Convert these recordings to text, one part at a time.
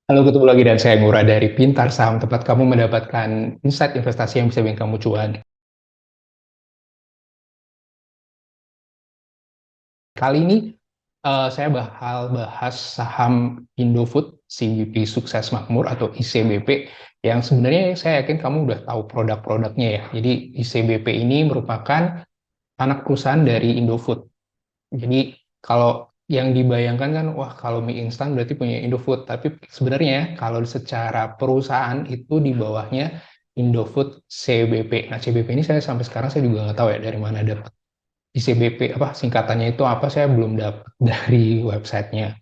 Halo, ketemu lagi dan saya Ngura dari Pintar Saham, tempat kamu mendapatkan insight investasi yang bisa bikin kamu cuan. Kali ini saya bakal bahas saham Indofood, CBP Sukses Makmur atau ICBP, yang sebenarnya saya yakin kamu udah tahu produk-produknya ya. Jadi ICBP ini merupakan anak perusahaan dari Indofood. Jadi kalau yang dibayangkan kan, wah kalau mie instan berarti punya Indofood. Tapi sebenarnya kalau secara perusahaan itu di bawahnya Indofood CBP. Nah CBP ini saya sampai sekarang saya juga nggak tahu ya dari mana dapat. Di CBP apa singkatannya itu apa saya belum dapat dari websitenya.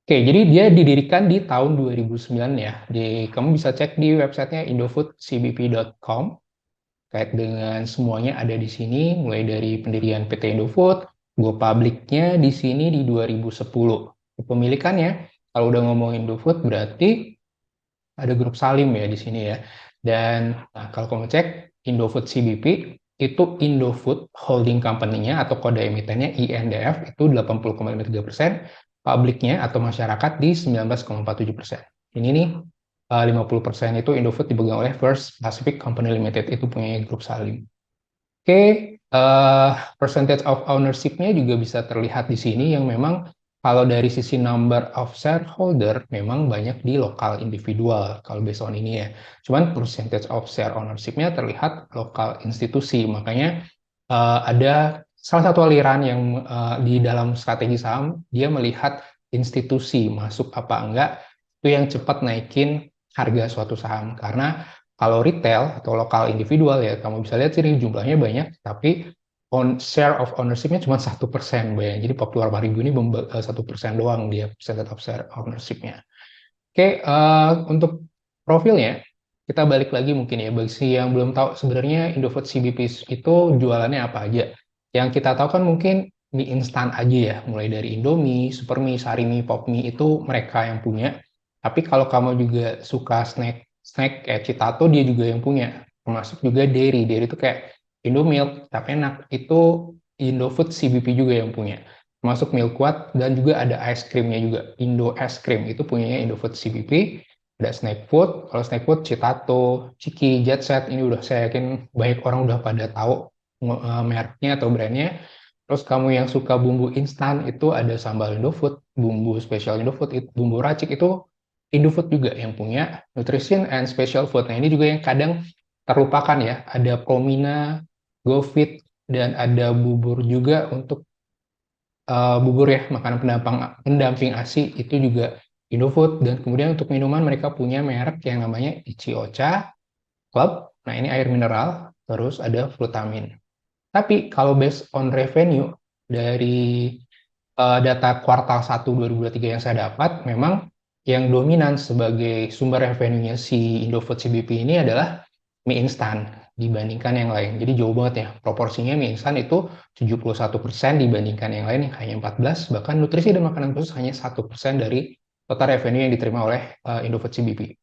Oke, jadi dia didirikan di tahun 2009 ya. Kamu bisa cek di websitenya indofoodcbp.com. Terkait dengan semuanya ada di sini, mulai dari pendirian PT Indofood, go publiknya di sini di 2010. Kepemilikannya, kalau udah ngomongin Indofood berarti ada grup Salim ya di sini ya. Dan nah, kalau kamu cek Indofood CBP, itu Indofood Holding Company-nya atau kode emitennya INDF itu 80,53%, publiknya atau masyarakat di 19,47%. Ini nih 50% itu Indofood dipegang oleh First Pacific Company Limited, itu punya grup Salim. Oke, percentage of ownership-nya juga bisa terlihat di sini yang memang kalau dari sisi number of shareholder memang banyak di lokal individual kalau based on ini ya. Cuman percentage of share ownership-nya terlihat lokal institusi. Makanya ada salah satu aliran yang di dalam strategi saham dia melihat institusi masuk apa enggak itu yang cepat naikin harga suatu saham karena kalau retail atau lokal individual ya kamu bisa lihat sini jumlahnya banyak tapi share of ownership-nya cuma 1%, bayang. Jadi Papua 8.000 ini 1% doang dia percentage of share ownership-nya. Oke, untuk profilnya kita balik lagi mungkin ya bagi yang belum tahu sebenarnya Indofood CBP itu jualannya apa aja. Yang kita tahu kan mungkin mie instan aja ya, mulai dari Indomie, Supermie, Sarimi, Popmie itu mereka yang punya. Tapi kalau kamu juga suka snack kayak Citato dia juga yang punya. Termasuk juga dairy. Dairy itu kayak Indomilk, tapi enak. Itu Indofood CBP juga yang punya. Termasuk Milkwat dan juga ada ice creamnya juga. Indo Ice Cream itu punyanya Indofood CBP. Ada Snack Food, kalau Snack Food Citato, Ciki, Jet Set, ini udah saya yakin banyak orang udah pada tahu mereknya atau brandnya. Terus kamu yang suka bumbu instan itu ada sambal Indofood, bumbu spesial Indofood, bumbu racik itu Indofood juga yang punya. Nutrition and Special Food. Nah ini juga yang kadang terlupakan ya. Ada Promina, GoFit, dan ada bubur juga untuk bubur ya, makanan pendamping ASI itu juga Indofood. Dan kemudian untuk minuman mereka punya merek yang namanya Ichiocha Club. Nah ini air mineral, terus ada Flutamin. Tapi kalau based on revenue dari data kuartal 1 2023 yang saya dapat, memang yang dominan sebagai sumber revenue-nya si Indofood CBP ini adalah mie instan dibandingkan yang lain. Jadi jauh banget ya, proporsinya mie instan itu 71% dibandingkan yang lain yang hanya 14%, bahkan nutrisi dan makanan khusus hanya 1% dari total revenue yang diterima oleh Indofood CBP.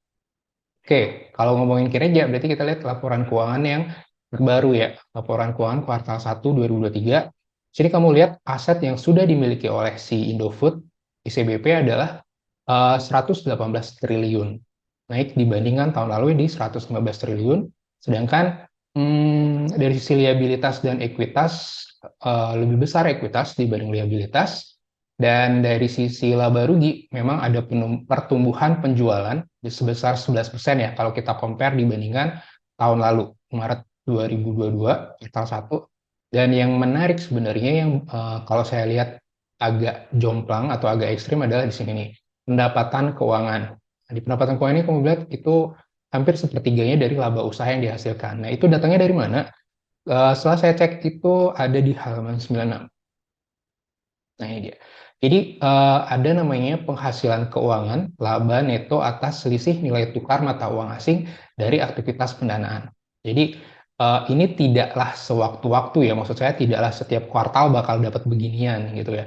Oke, kalau ngomongin kinerja, berarti kita lihat laporan keuangan yang terbaru ya, laporan keuangan kuartal 1 2023. Sini kamu lihat aset yang sudah dimiliki oleh si Indofood, ICBP adalah 118 triliun. Naik dibandingkan tahun lalu di 115 triliun. Sedangkan dari sisi liabilitas dan ekuitas, lebih besar ekuitas dibanding liabilitas. Dan dari sisi laba rugi, memang ada pertumbuhan penjualan di sebesar 11% ya, kalau kita compare dibandingkan tahun lalu, Maret 2022, kuartal 1. Dan yang menarik sebenarnya yang kalau saya lihat agak jomplang atau agak ekstrim adalah di sini nih, pendapatan keuangan. Nah, di pendapatan keuangan ini kamu lihat itu hampir sepertiganya dari laba usaha yang dihasilkan. Nah, itu datangnya dari mana? Setelah saya cek itu ada di halaman 96. Nah, ini dia. Jadi ada namanya penghasilan keuangan laba neto atas selisih nilai tukar mata uang asing dari aktivitas pendanaan. Jadi ini tidaklah sewaktu-waktu ya, maksud saya tidaklah setiap kuartal bakal dapat beginian gitu ya.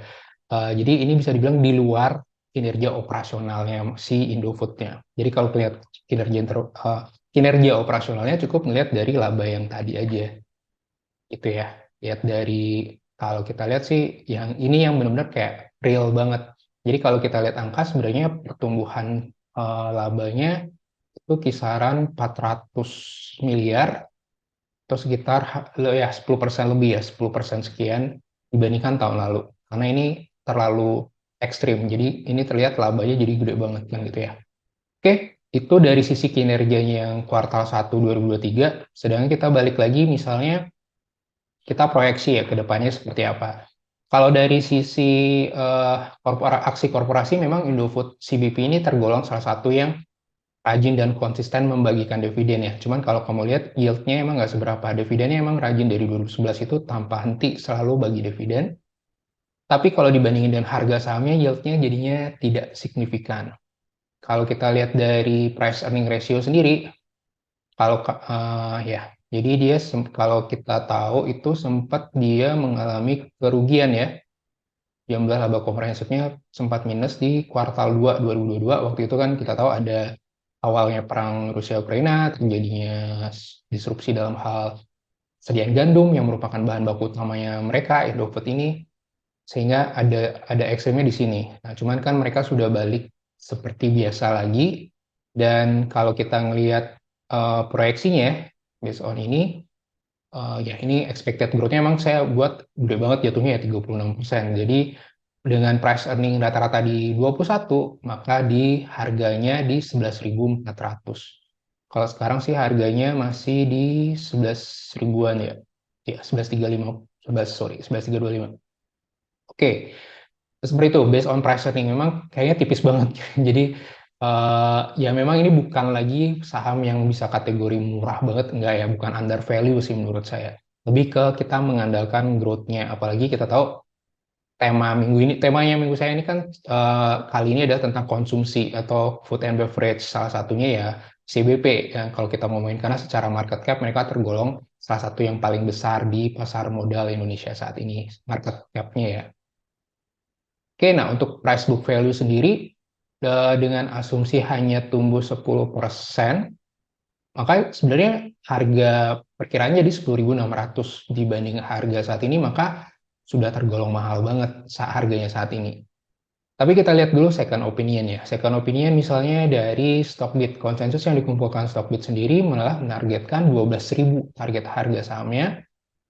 Jadi ini bisa dibilang di luar kinerja operasionalnya si Indofood-nya. Jadi kalau lihat kinerja operasionalnya cukup melihat dari laba yang tadi aja gitu ya. Lihat dari kalau kita lihat sih yang ini yang benar-benar kayak real banget. Jadi kalau kita lihat angka sebenarnya pertumbuhan labanya itu kisaran 400 miliar atau sekitar ya 10% lebih ya, 10% sekian dibandingkan tahun lalu. Karena ini terlalu ekstrim, jadi ini terlihat labanya jadi gede banget kan gitu ya. Oke, itu dari sisi kinerjanya yang kuartal 1 2023. Sedangkan kita balik lagi misalnya kita proyeksi ya ke depannya seperti apa. Kalau dari sisi aksi korporasi memang Indofood CBP ini tergolong salah satu yang rajin dan konsisten membagikan dividen ya. Cuman kalau kamu lihat yieldnya emang nggak seberapa. Dividennya emang rajin dari 2011 itu tanpa henti selalu bagi dividen. Tapi kalau dibandingin dengan harga sahamnya, yieldnya jadinya tidak signifikan. Kalau kita lihat dari price earning ratio sendiri, kalau ya, jadi dia kalau kita tahu itu sempat dia mengalami kerugian ya. Jumlah laba komprehensifnya sempat minus di kuartal 2 2022. Waktu itu kan kita tahu ada awalnya perang Rusia Ukraina, terjadinya disrupsi dalam hal sediaan gandum yang merupakan bahan baku utamanya mereka, Indofood ini, sehingga ada ekstrimnya di sini. Nah, cuman kan mereka sudah balik seperti biasa lagi, dan kalau kita ngelihat proyeksinya based on ini, ya ini expected growth-nya emang saya buat gede banget jatuhnya ya 36%. Jadi dengan price earning rata-rata di 21, maka di harganya di 11.400. Kalau sekarang sih harganya masih di 11 ribuan ya. Ya, 11.35, 11 sorry, 11.325. Oke, seperti itu, based on price earning memang kayaknya tipis banget. Jadi ya memang ini bukan lagi saham yang bisa kategori murah banget, enggak ya, bukan under value sih menurut saya. Lebih ke kita mengandalkan growth-nya, apalagi kita tahu temanya minggu saya ini kan kali ini adalah tentang konsumsi atau food and beverage, salah satunya ya CBP yang kalau kita ngomongin karena secara market cap mereka tergolong salah satu yang paling besar di pasar modal Indonesia saat ini market cap-nya ya. Oke, nah untuk price book value sendiri dengan asumsi hanya tumbuh 10%, maka sebenarnya harga perkiraannya di 10.600 dibanding harga saat ini, maka sudah tergolong mahal banget harganya saat ini. Tapi kita lihat dulu second opinion ya. Second opinion misalnya dari Stockbit, konsensus yang dikumpulkan Stockbit sendiri malah menargetkan 12.000 target harga sahamnya,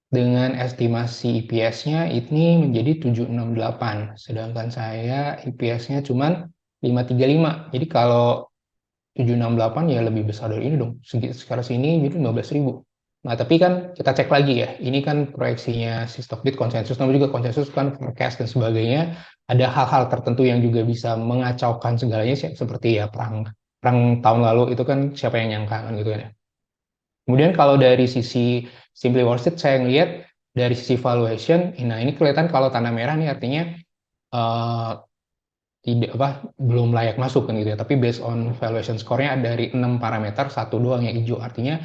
dengan estimasi EPS-nya ini menjadi 768, sedangkan saya EPS-nya cuma 535. Jadi kalau 768 ya lebih besar dari ini dong. Sekarang sini jadi 15.000. Nah, tapi kan kita cek lagi ya. Ini kan proyeksinya si Stockbit konsensus, namanya juga konsensus kan forecast dan sebagainya. Ada hal-hal tertentu yang juga bisa mengacaukan segalanya seperti ya perang perang tahun lalu itu kan siapa yang nyangka kan gitu kan ya. Kemudian kalau dari sisi Simply Worth It, saya ngelihat dari sisi valuation, nah ini kelihatan kalau tanda merah nih artinya uh, tidak apa belum layak masuk kan gitu ya. Tapi based on valuation score-nya dari 6 parameter, satu doang yang hijau. Artinya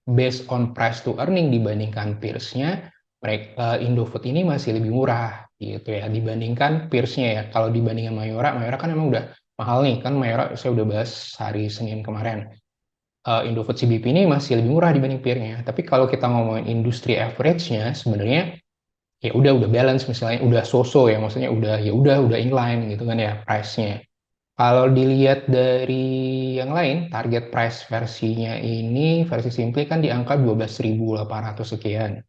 based on price to earning dibandingkan peers-nya, mereka Indofood ini masih lebih murah gitu ya dibandingkan peers-nya ya. Kalau dibandingkan Mayora, Mayora kan emang udah mahal nih kan, Mayora saya udah bahas hari Senin kemarin. Indofood CBP ini masih lebih murah dibanding peer-nya. Tapi kalau kita ngomongin industri average-nya sebenarnya ya udah balance, misalnya udah so-so ya, maksudnya udah inline gitu kan ya price-nya. Kalau dilihat dari yang lain, target price versinya ini versi Simply kan di angka 12.800 sekian.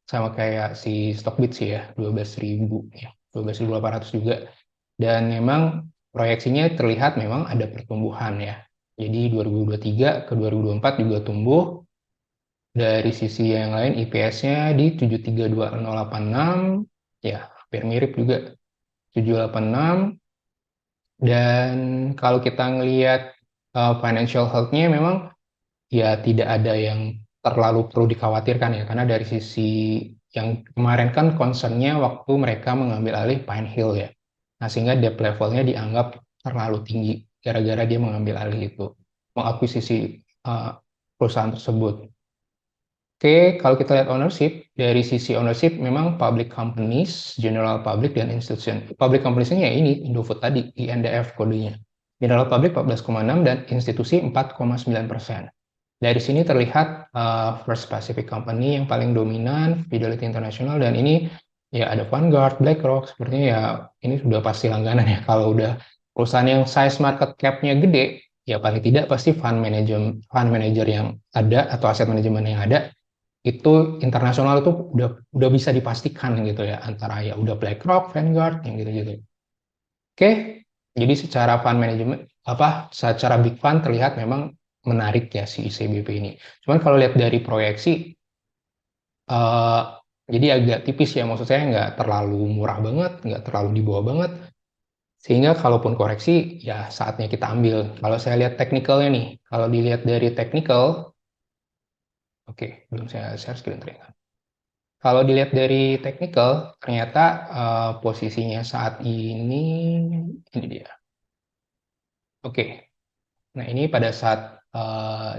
Sama kayak si Stockbit sih ya, 12.000 ya, 12.800 juga. Dan memang proyeksinya terlihat memang ada pertumbuhan ya. Jadi 2023 ke 2024 juga tumbuh. Dari sisi yang lain IPS-nya di 732.086 ya, hampir mirip juga 786. Dan kalau kita ngelihat financial health-nya memang ya tidak ada yang terlalu perlu dikhawatirkan ya, karena dari sisi yang kemarin kan concern-nya waktu mereka mengambil alih Pine Hill ya. Nah, sehingga debt level-nya dianggap terlalu tinggi gara-gara dia mengambil alih itu, mengakuisisi perusahaan tersebut. Oke, kalau kita lihat ownership, dari sisi ownership memang public companies, general public, dan institution. Public companies-nya ya ini, Indofood tadi, INDF kodenya. General public 14,6 dan institusi 4,9%. Dari sini terlihat First Pacific Company yang paling dominan, Fidelity International, dan ini ya ada Vanguard, BlackRock, sepertinya ya ini sudah pasti langganan ya kalau udah Perusahaan yang size market cap-nya gede, ya paling tidak pasti fund manager yang ada atau aset manajemen yang ada itu internasional itu udah bisa dipastikan gitu ya, antara ya udah BlackRock, Vanguard yang gitu-gitu. Oke, jadi secara fund management secara big fund terlihat memang menarik ya si ICBP ini. Cuman kalau lihat dari proyeksi, eh, jadi agak tipis ya, maksud saya nggak terlalu murah banget, nggak terlalu di bawah banget, sehingga kalaupun koreksi ya saatnya kita ambil. Kalau saya lihat teknikalnya nih, kalau dilihat dari teknikal, oke, belum saya share screen ternyata. Kalau dilihat dari teknikal, ternyata posisinya saat ini dia. Oke, nah ini pada saat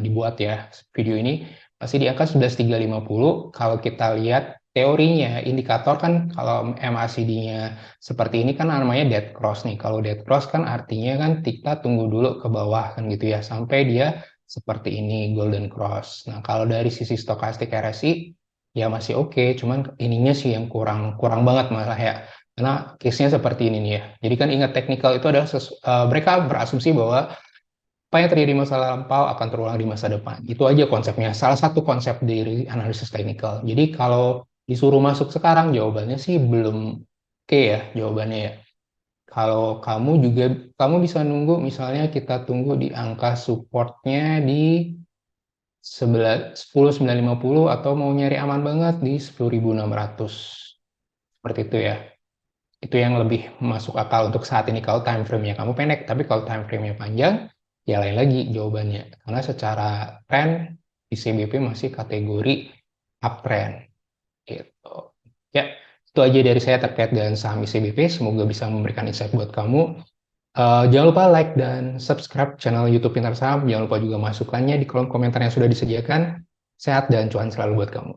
dibuat ya video ini masih di angka 11.350. Kalau kita lihat teorinya, indikator kan kalau MACD-nya seperti ini kan namanya dead cross nih. Kalau dead cross kan artinya kan kita tunggu dulu ke bawah kan gitu ya sampai dia seperti ini golden cross. Nah kalau dari sisi stokastik RSI ya masih oke, cuman ininya sih yang kurang kurang banget malah ya. Karena case-nya seperti ini nih ya. Jadi kan ingat teknikal itu adalah mereka berasumsi bahwa apa yang terjadi di masa lampau akan terulang di masa depan. Itu aja konsepnya. Salah satu konsep dari analisis teknikal. Jadi kalau disuruh masuk sekarang, jawabannya sih belum oke ya jawabannya ya. Kalau kamu bisa nunggu, misalnya kita tunggu di angka supportnya di 10.950 atau mau nyari aman banget di 10.600. Seperti itu ya. Itu yang lebih masuk akal untuk saat ini kalau time frame-nya kamu pendek. Tapi kalau time frame-nya panjang, ya lain lagi jawabannya. Karena secara trend, ICBP masih kategori uptrend. Gitu. Ya, itu aja dari saya terkait dengan saham ICBP. Semoga bisa memberikan insight buat kamu. Jangan lupa like dan subscribe channel YouTube Pintar Saham. Jangan lupa juga masukannya di kolom komentar yang sudah disediakan. Sehat dan cuan selalu buat kamu.